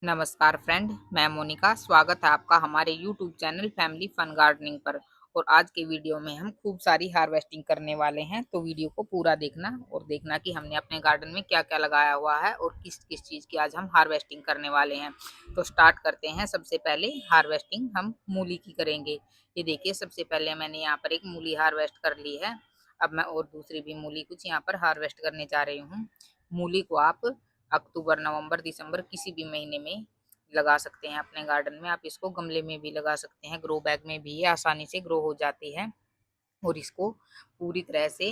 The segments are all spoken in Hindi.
नमस्कार फ्रेंड, मैं मोनिका। स्वागत है आपका हमारे YouTube channel family fun gardening पर। और आज के वीडियो में हम खूब सारी हार्वेस्टिंग करने वाले हैं, तो वीडियो को पूरा देखना और देखना कि हमने अपने गार्डन में क्या क्या लगाया हुआ है और किस किस चीज़ की आज हम हार्वेस्टिंग करने वाले हैं। तो स्टार्ट करते हैं। सबसे पहले हार्वेस्टिंग हम मूली की करेंगे। ये देखिए, सबसे पहले मैंने यहाँ पर एक मूली हार्वेस्ट कर ली है। अब मैं और दूसरी भी मूली कुछ यहाँ पर हार्वेस्ट करने जा रही हूँ। मूली को आप अक्टूबर, नवंबर, दिसंबर किसी भी महीने में लगा सकते हैं अपने गार्डन में। आप इसको गमले में भी लगा सकते हैं, ग्रो बैग में भी ये आसानी से ग्रो हो जाती है। और इसको पूरी तरह से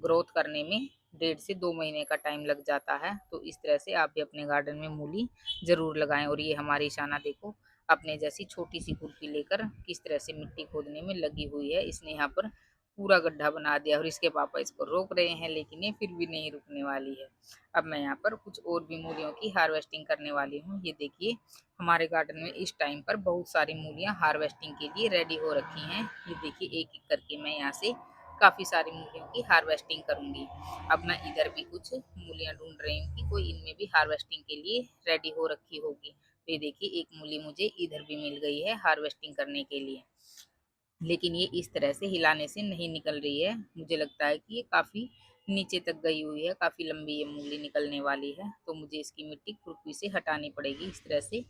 ग्रोथ करने में 1.5 से 2 महीने का टाइम लग जाता है। तो इस तरह से आप भी अपने गार्डन में मूली ज़रूर लगाएं। और ये हमारी ईशाना देखो, अपने जैसी छोटी सी खुरपी लेकर किस तरह से मिट्टी खोदने में लगी हुई है। इसने यहाँ पर पूरा गड्ढा बना दिया और इसके पापा इसको रोक रहे हैं, लेकिन ये फिर भी नहीं रुकने वाली है। अब मैं यहाँ पर कुछ और भी मूलियों की हार्वेस्टिंग करने वाली हूँ। ये देखिए, हमारे गार्डन में इस टाइम पर बहुत सारी मूलियाँ हार्वेस्टिंग के लिए रेडी हो रखी हैं। ये देखिए, एक एक करके मैं यहाँ से काफ़ी सारी मूलियों की हार्वेस्टिंग करूँगी। अब मैं इधर भी कुछ मूलियाँ ढूंढ रही हूँ कि कोई इनमें भी हार्वेस्टिंग के लिए रेडी हो रखी होगी। तो ये देखिए, एक मूली मुझे इधर भी मिल गई है हार्वेस्टिंग करने के लिए, लेकिन ये इस तरह से हिलाने से नहीं निकल रही है। मुझे लगता है कि ये काफ़ी नीचे तक गई हुई है, काफ़ी लंबी ये मूली निकलने वाली है। तो मुझे इसकी मिट्टी खुरपी से हटानी पड़ेगी। इस तरह से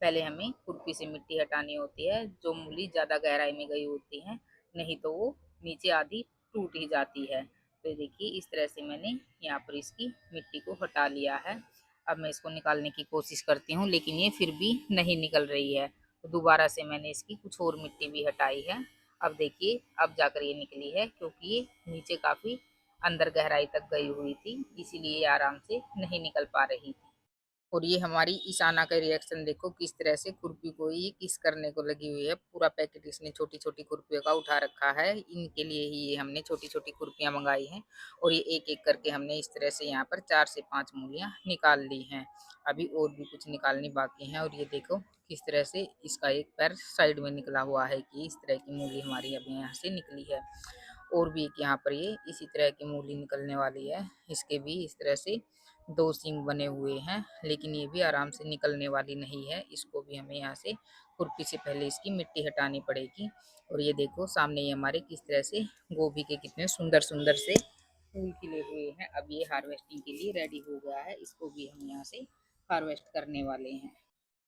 पहले हमें खुरपी से मिट्टी हटानी होती है, जो मूली ज़्यादा गहराई में गई होती है, नहीं तो वो नीचे आधी टूट ही जाती है। तो देखिए, इस तरह से मैंने यहाँ पर इसकी मिट्टी को हटा लिया है। अब मैं इसको निकालने की कोशिश करती हूँ, लेकिन ये फिर भी नहीं निकल रही है। तो दोबारा से मैंने इसकी कुछ और मिट्टी भी हटाई है। अब देखिए, अब जाकर ये निकली है, क्योंकि ये नीचे काफ़ी अंदर गहराई तक गई हुई थी, इसीलिए ये आराम से नहीं निकल पा रही थी। और ये हमारी ईशाना का रिएक्शन देखो, किस तरह से खुरपी को ये किस करने को लगी हुई है। पूरा पैकेट इसने छोटी छोटी खुरपियों का उठा रखा है। इनके लिए ही ये हमने छोटी छोटी खुरपियाँ मंगाई हैं। और ये एक एक करके हमने इस तरह से यहाँ पर 4 से 5 मूलियाँ निकाल ली हैं। अभी और भी कुछ निकालनी बाकी हैं। और ये देखो, किस तरह से इसका एक पैर साइड में निकला हुआ है कि इस तरह की मूली हमारी अभी यहाँ से निकली है। और भी एक यहाँ पर ये इसी तरह की मूली निकलने वाली है। इसके भी इस तरह से 2 सींग बने हुए हैं, लेकिन ये भी आराम से निकलने वाली नहीं है। इसको भी हमें यहाँ से खुरपी से पहले इसकी मिट्टी हटानी पड़ेगी। और ये देखो, सामने ये हमारे किस तरह से गोभी के कितने सुंदर सुंदर से फूल खिले हुए हैं। अब ये हार्वेस्टिंग के लिए रेडी हो गया है। इसको भी हम यहाँ से हार्वेस्ट करने वाले हैं।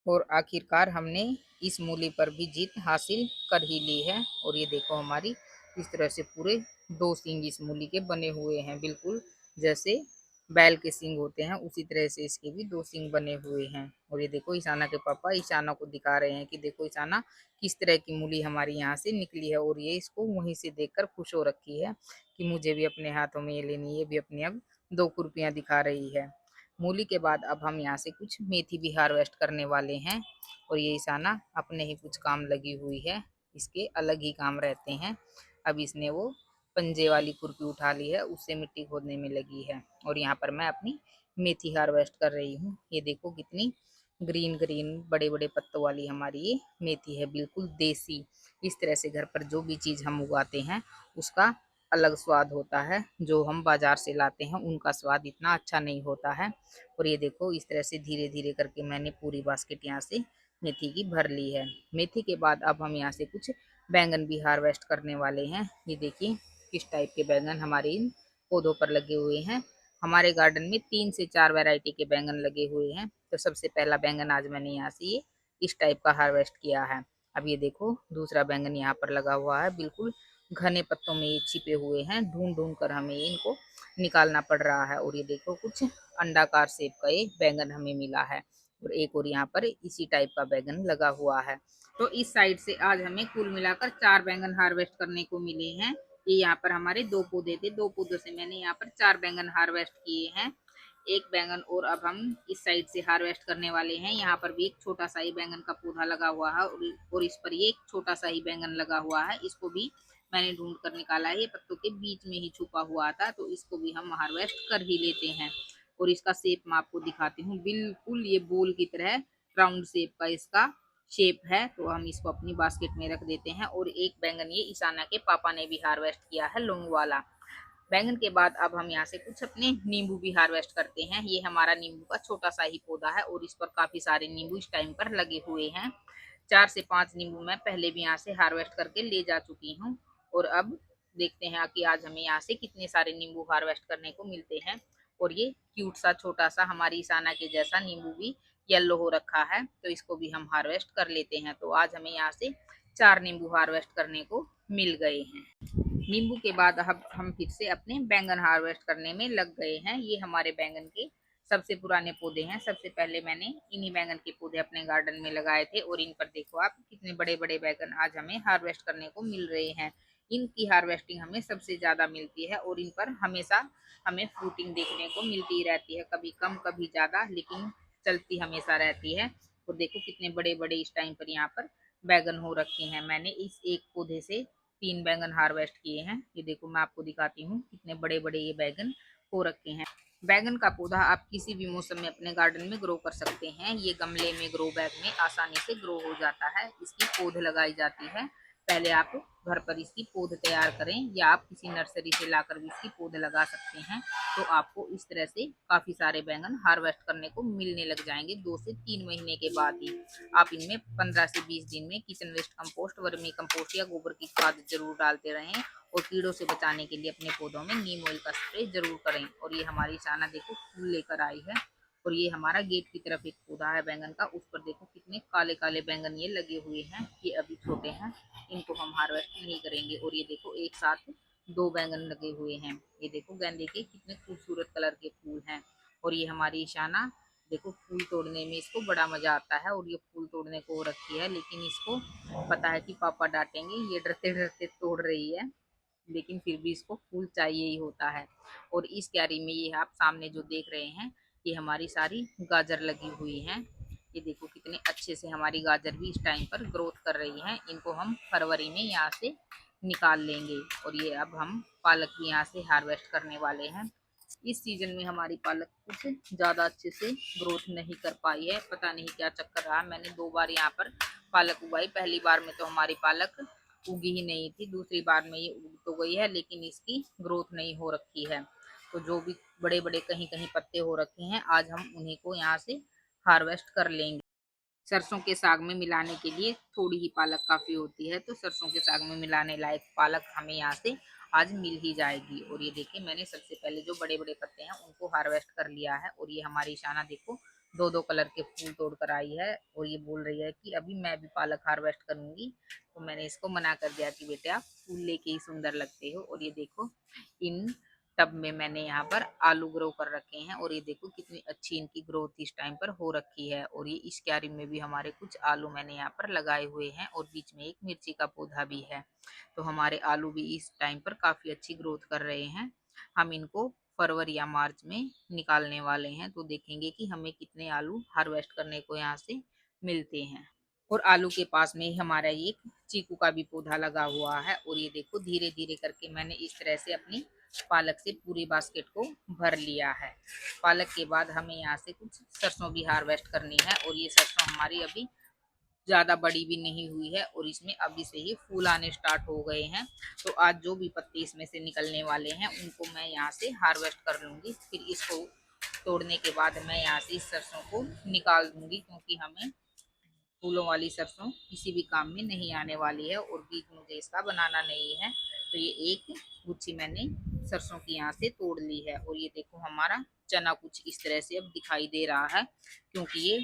और आखिरकार हमने इस मूली पर भी जीत हासिल कर ही ली है। और ये देखो, हमारी इस तरह से पूरे 2 सींग इस मूली के बने हुए हैं, बिल्कुल जैसे बैल के सींग होते हैं उसी तरह से इसके भी 2 सींग बने हुए हैं। और ये देखो, ईशाना के पापा ईशाना को दिखा रहे हैं कि देखो ईशाना, किस तरह की मूली हमारी यहाँ से निकली है। और ये इसको वहीं से देखकर खुश हो रखी है कि मुझे भी अपने हाथों में ये लेनी है। ये भी अपनी अब 2 खुरपियाँ दिखा रही है। मूली के बाद अब हम यहाँ से कुछ मेथी भी हार्वेस्ट करने वाले हैं। और ये ईशाना अपने ही कुछ काम लगी हुई है, इसके अलग ही काम रहते हैं। अब इसने वो पंजे वाली खुरपी उठा ली है, उससे मिट्टी खोदने में लगी है। और यहाँ पर मैं अपनी मेथी हार्वेस्ट कर रही हूँ। ये देखो, कितनी ग्रीन ग्रीन बड़े बड़े पत्तों वाली हमारी ये मेथी है, बिल्कुल देसी। इस तरह से घर पर जो भी चीज़ हम उगाते हैं उसका अलग स्वाद होता है। जो हम बाजार से लाते हैं उनका स्वाद इतना अच्छा नहीं होता है। और ये देखो, इस तरह से धीरे धीरे करके मैंने पूरी बास्केट यहाँ से मेथी की भर ली है। मेथी के बाद अब हम यहाँ से कुछ बैंगन भी हार्वेस्ट करने वाले हैं। ये देखिए, किस टाइप के बैंगन हमारे इन पौधों पर लगे हुए हैं। हमारे गार्डन में 3 से 4 वैरायटी के बैंगन लगे हुए हैं। तो सबसे पहला बैंगन आज मैंने यहाँ से ये इस टाइप का हार्वेस्ट किया है। अब ये देखो, दूसरा बैंगन यहाँ पर लगा हुआ है, बिल्कुल घने पत्तों में ये छिपे हुए हैं। ढूंढ ढूंढ कर हमें इनको निकालना पड़ रहा है। और ये देखो, कुछ अंडाकार शेप का ये बैंगन हमें मिला है। और एक और यहाँ पर इसी टाइप का बैंगन लगा हुआ है। तो इस साइड से आज हमें कुल मिलाकर 4 बैंगन हार्वेस्ट करने को मिले हैं। ये यहाँ पर हमारे 2 पौधे थे, 2 पौधों से मैंने यहाँ पर 4 बैंगन हार्वेस्ट किए हैं। एक बैंगन और अब हम इस साइड से हार्वेस्ट करने वाले हैं। यहाँ पर भी एक छोटा सा ही बैंगन का पौधा लगा हुआ है, और इस पर ये एक छोटा सा ही बैंगन लगा हुआ है। इसको भी मैंने ढूंढ कर निकाला है, ये पत्तों के बीच में ही छुपा हुआ था। तो इसको भी हम हार्वेस्ट कर ही लेते हैं। और इसका शेप मैं आपको दिखाती हूँ, बिल्कुल ये बोल की तरह राउंड शेप का इसका शेप है। तो हम इसको अपनी बास्केट में रख देते हैं। और एक बैंगन ये ईशाना के पापा ने भी हार्वेस्ट किया है, लौंग वाला। बैंगन के बाद अब हम यहाँ से कुछ अपने नींबू भी हार्वेस्ट करते हैं। ये हमारा नींबू का छोटा सा ही पौधा है और इस पर काफी सारे नींबू इस टाइम पर लगे हुए हैं। 4 से 5 नींबू मैं पहले भी यहाँ से हार्वेस्ट करके ले जा चुकी हूँ। और अब देखते हैं कि आज हमें यहाँ से कितने सारे नींबू हार्वेस्ट करने को मिलते हैं। और ये क्यूट सा छोटा सा हमारी ईसाना के जैसा नींबू भी येलो हो रखा है, तो इसको भी हम हार्वेस्ट कर लेते हैं। तो आज हमें यहाँ से 4 नींबू हार्वेस्ट करने को मिल गए हैं। नींबू के बाद अब हम फिर से अपने बैंगन हार्वेस्ट करने में लग गए हैं। ये हमारे बैंगन के सबसे पुराने पौधे हैं। सबसे पहले मैंने इन्हीं बैंगन के पौधे अपने गार्डन में लगाए थे और इन पर देखो आप कितने बड़े बड़े बैंगन आज हमें हार्वेस्ट करने को मिल रहे हैं। इनकी हार्वेस्टिंग हमें सबसे ज्यादा मिलती है और इन पर हमेशा हमें फ्रूटिंग देखने को मिलती रहती है, कभी कम कभी ज्यादा, लेकिन चलती हमेशा रहती है। और देखो कितने बड़े बड़े इस टाइम पर यहाँ पर बैगन हो रखे हैं। मैंने इस एक पौधे से 3 बैंगन हार्वेस्ट किए हैं। ये देखो मैं आपको दिखाती हूँ कितने बड़े बड़े ये बैगन हो रखे हैं। बैगन का पौधा आप किसी भी मौसम में अपने गार्डन में ग्रो कर सकते हैं। ये गमले में, ग्रो बैग में आसानी से ग्रो हो जाता है। इसकी पौध लगाई जाती है। पहले आप घर पर इसकी पौध तैयार करें या आप किसी नर्सरी से लाकर भी इसकी पौध लगा सकते हैं। तो आपको इस तरह से काफी सारे बैंगन हार्वेस्ट करने को मिलने लग जाएंगे 2 से 3 महीने के बाद ही। आप इनमें 15 से 20 दिन में kitchen waste compost, vermi compost या गोबर की खाद जरूर डालते रहें और कीड़ों से बचाने के लिए अपने पौधों में नीम ऑयल का स्प्रे जरूर करें। और ये हमारी शाना देखो फूल लेकर आई है। और ये हमारा गेट की तरफ एक पौधा है बैंगन का, उस पर देखो कितने काले काले बैंगन ये लगे हुए हैं। ये अभी छोटे हैं, इनको हम हार्वेस्ट नहीं करेंगे। और ये देखो एक साथ 2 बैंगन लगे हुए हैं। ये देखो गेंदे के कितने खूबसूरत कलर के फूल हैं। और ये हमारी ईशाना देखो फूल तोड़ने में इसको बड़ा मजा आता है और ये फूल तोड़ने को रखी है, लेकिन इसको पता है कि पापा डांटेंगे, ये डरते डरते तोड़ रही है, लेकिन फिर भी इसको फूल चाहिए ही होता है। और इस क्यारी में ये आप सामने जो देख रहे हैं, ये हमारी सारी गाजर लगी हुई हैं। ये देखो कितने अच्छे से हमारी गाजर भी इस टाइम पर ग्रोथ कर रही हैं। इनको हम फरवरी में यहाँ से निकाल लेंगे। और ये अब हम पालक भी यहाँ से हार्वेस्ट करने वाले हैं। इस सीजन में हमारी पालक कुछ ज्यादा अच्छे से ग्रोथ नहीं कर पाई है, पता नहीं क्या चक्कर रहा। मैंने 2 बार यहाँ पर पालक उगाई। पहली बार में तो हमारी पालक उगी ही नहीं थी, दूसरी बार में ये उग तो गई है लेकिन इसकी ग्रोथ नहीं हो रखी है। तो जो भी बड़े बड़े कहीं कहीं पत्ते हो रखे हैं, आज हम उन्हीं को यहाँ से हार्वेस्ट कर लेंगे। सरसों के साग में मिलाने के लिए थोड़ी ही पालक काफी होती है, तो सरसों के साग में मिलाने लायक पालक हमें यहाँ से आज मिल ही जाएगी। और ये देखिए मैंने सबसे पहले जो बड़े बड़े पत्ते हैं उनको हार्वेस्ट कर लिया है। और ये हमारी ईशाना देखो 2-2 कलर के फूल तोड़ कर आई है और ये बोल रही है कि अभी मैं भी पालक हार्वेस्ट करूंगी। तो मैंने इसको मना कर दिया कि बेटे आप फूल लेके ही सुंदर लगते हो। और ये देखो इन टब में मैंने यहाँ पर आलू ग्रो कर रखे हैं और ये देखो कितनी अच्छी इनकी ग्रोथ इस टाइम पर हो रखी है। और ये इस क्यारी में भी हमारे कुछ आलू मैंने यहाँ पर लगाए हुए हैं और बीच में एक मिर्ची का पौधा भी है। तो हमारे आलू भी इस टाइम पर काफी अच्छी ग्रोथ कर रहे हैं। हम इनको फरवरी या मार्च में निकालने वाले हैं, तो देखेंगे कि हमें कितने आलू हार्वेस्ट करने को यहाँ से मिलते हैं। और आलू के पास में ही हमारा एक चीकू का भी पौधा लगा हुआ है। और ये देखो धीरे धीरे करके मैंने इस तरह से अपनी पालक से पूरी बास्केट को भर लिया है। पालक के बाद हमें यहाँ से कुछ सरसों भी हार्वेस्ट करनी है। और ये सरसों हमारी अभी ज्यादा बड़ी भी नहीं हुई है और इसमें अभी से ही फूल आने स्टार्ट हो गए हैं। तो आज जो भी पत्ते इसमें से निकलने वाले हैं उनको मैं यहाँ से हार्वेस्ट कर लूंगी। फिर इसको तोड़ने के बाद मैं यहाँ से इस सरसों को निकाल दूंगी, क्योंकि हमें फूलों वाली सरसों किसी भी काम में नहीं आने वाली है और बीज मुझे इसका बनाना नहीं है। तो ये एक गुच्छी मैंने सरसों की यहाँ से तोड़ ली है। और ये देखो हमारा चना कुछ इस तरह से अब दिखाई दे रहा है, क्योंकि ये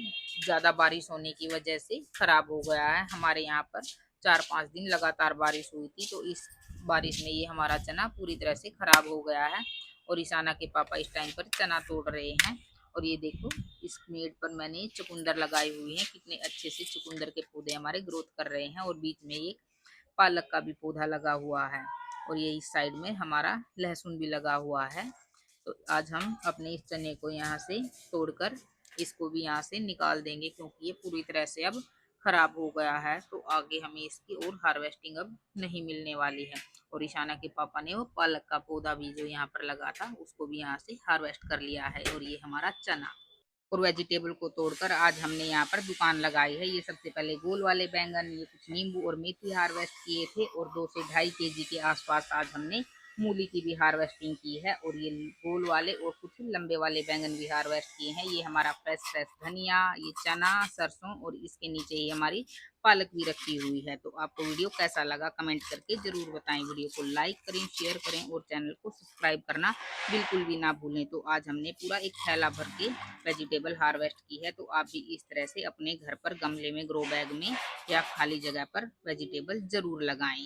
ज्यादा बारिश होने की वजह से खराब हो गया है। हमारे यहाँ पर 4-5 दिन लगातार बारिश हुई थी, तो इस बारिश में ये हमारा चना पूरी तरह से खराब हो गया है। और ईशाना के पापा इस टाइम पर चना तोड़ रहे हैं। और ये देखो इस मेड पर मैंने चुकंदर लगाई हुई है, कितने अच्छे से चुकंदर के पौधे हमारे ग्रोथ कर रहे हैं। और बीच में एक पालक का भी पौधा लगा हुआ है। और ये इस साइड में हमारा लहसुन भी लगा हुआ है। तो आज हम अपने इस चने को यहाँ से तोड़कर इसको भी यहाँ से निकाल देंगे, क्योंकि ये पूरी तरह से अब खराब हो गया है। तो आगे हमें इसकी और हार्वेस्टिंग अब नहीं मिलने वाली है। और ईशाना के पापा ने वो पालक का पौधा भी जो यहाँ पर लगा था उसको भी यहाँ से हार्वेस्ट कर लिया है। और ये हमारा चना और वेजिटेबल को तोड़कर आज हमने यहाँ पर दुकान लगाई है। ये सबसे पहले गोल वाले बैंगन, ये कुछ नींबू और मेथी हार्वेस्ट किए थे और 2 से 2.5 केजी के आसपास आज हमने मूली की भी हार्वेस्टिंग की है और ये गोल वाले और कुछ लंबे वाले बैंगन भी हार्वेस्ट किए हैं। ये हमारा फ्रेश फ्रेश धनिया, ये चना, सरसों और इसके नीचे ही हमारी पालक भी रखी हुई है। तो आपको वीडियो कैसा लगा कमेंट करके ज़रूर बताएं। वीडियो को लाइक करें, शेयर करें और चैनल को सब्सक्राइब करना बिल्कुल भी ना भूलें। तो आज हमने पूरा एक थैला भर के वेजिटेबल हार्वेस्ट की है। तो आप भी इस तरह से अपने घर पर गमले में, ग्रो बैग में या खाली जगह पर वेजिटेबल ज़रूर लगाएं।